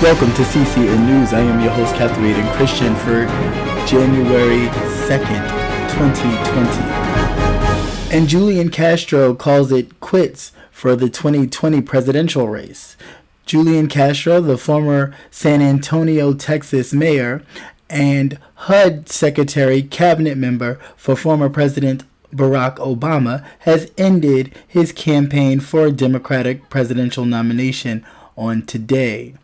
Welcome to CCN News. I am your host, Captivating Christian, for January 2nd, 2020. And Julian Castro calls it quits for the 2020 presidential race. Julian Castro, the former San Antonio, Texas mayor and HUD Secretary Cabinet member for former President Barack Obama, has ended his campaign for a Democratic presidential nomination on today.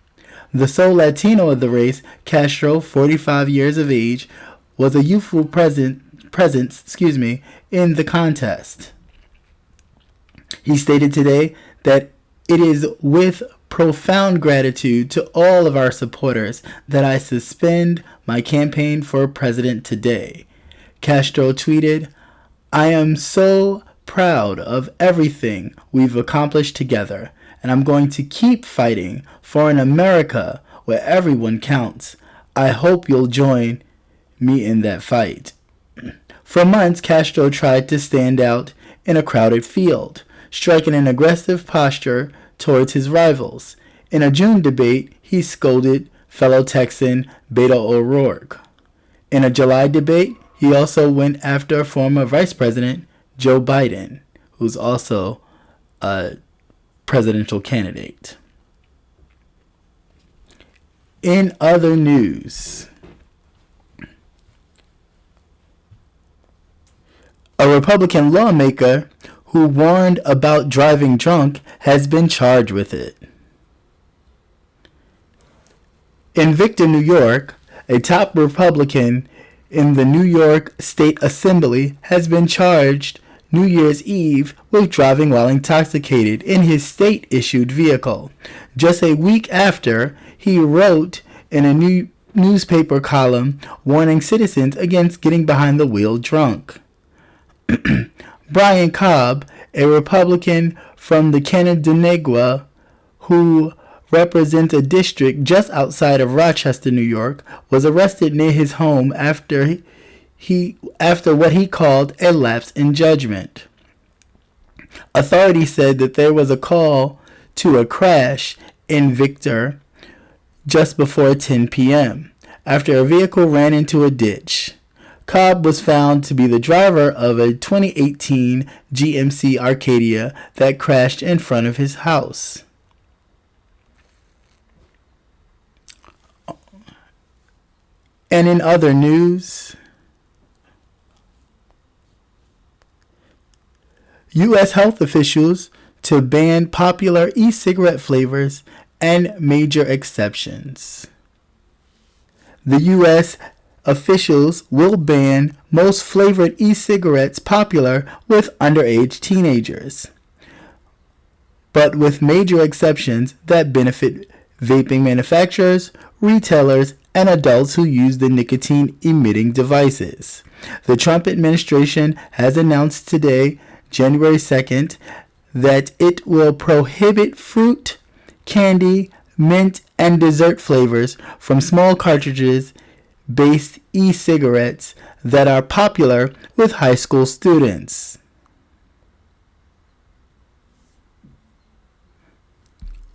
The sole Latino of the race, Castro, 45 years of age, was a youthful presence in the contest. He stated today that it is with profound gratitude to all of our supporters that I suspend my campaign for president today. Castro tweeted, "I am so proud of everything we've accomplished together, and I'm going to keep fighting for an America where everyone counts. I hope you'll join me in that fight." For months, Castro tried to stand out in a crowded field, striking an aggressive posture towards his rivals. In a June debate, he scolded fellow Texan Beto O'Rourke. In a July debate, he also went after former Vice President Joe Biden, who's also a presidential candidate. In other news, a Republican lawmaker who warned about driving drunk has been charged with it. In Victor, New York, a top Republican in the New York State Assembly has been charged New Year's Eve with driving while intoxicated in his state-issued vehicle, just a week after he wrote in a new newspaper column warning citizens against getting behind the wheel drunk. Brian Cobb, a Republican from the Canandaigua who represents a district just outside of Rochester, New York, was arrested near his home after what he called a lapse in judgment. Authorities said that there was a call to a crash in Victor just before 10 p.m. after a vehicle ran into a ditch. Cobb was found to be the driver of a 2018 GMC Arcadia that crashed in front of his house. And in other news, U.S. health officials to ban popular e-cigarette flavors and major exceptions. The U.S. officials will ban most flavored e-cigarettes popular with underage teenagers, but with major exceptions that benefit vaping manufacturers, retailers, and adults who use the nicotine-emitting devices. The Trump administration has announced today, January 2nd, that it will prohibit fruit, candy, mint, and dessert flavors from small cartridges-based e-cigarettes that are popular with high school students.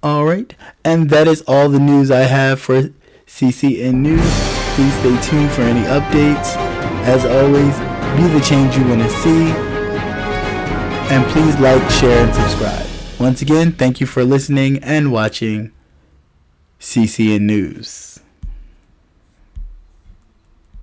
Alright, and that is all the news I have for CCN News. Please stay tuned for any updates. As always, be the change you want to see. And please like, share, and subscribe. Once again, thank you for listening and watching CCN News.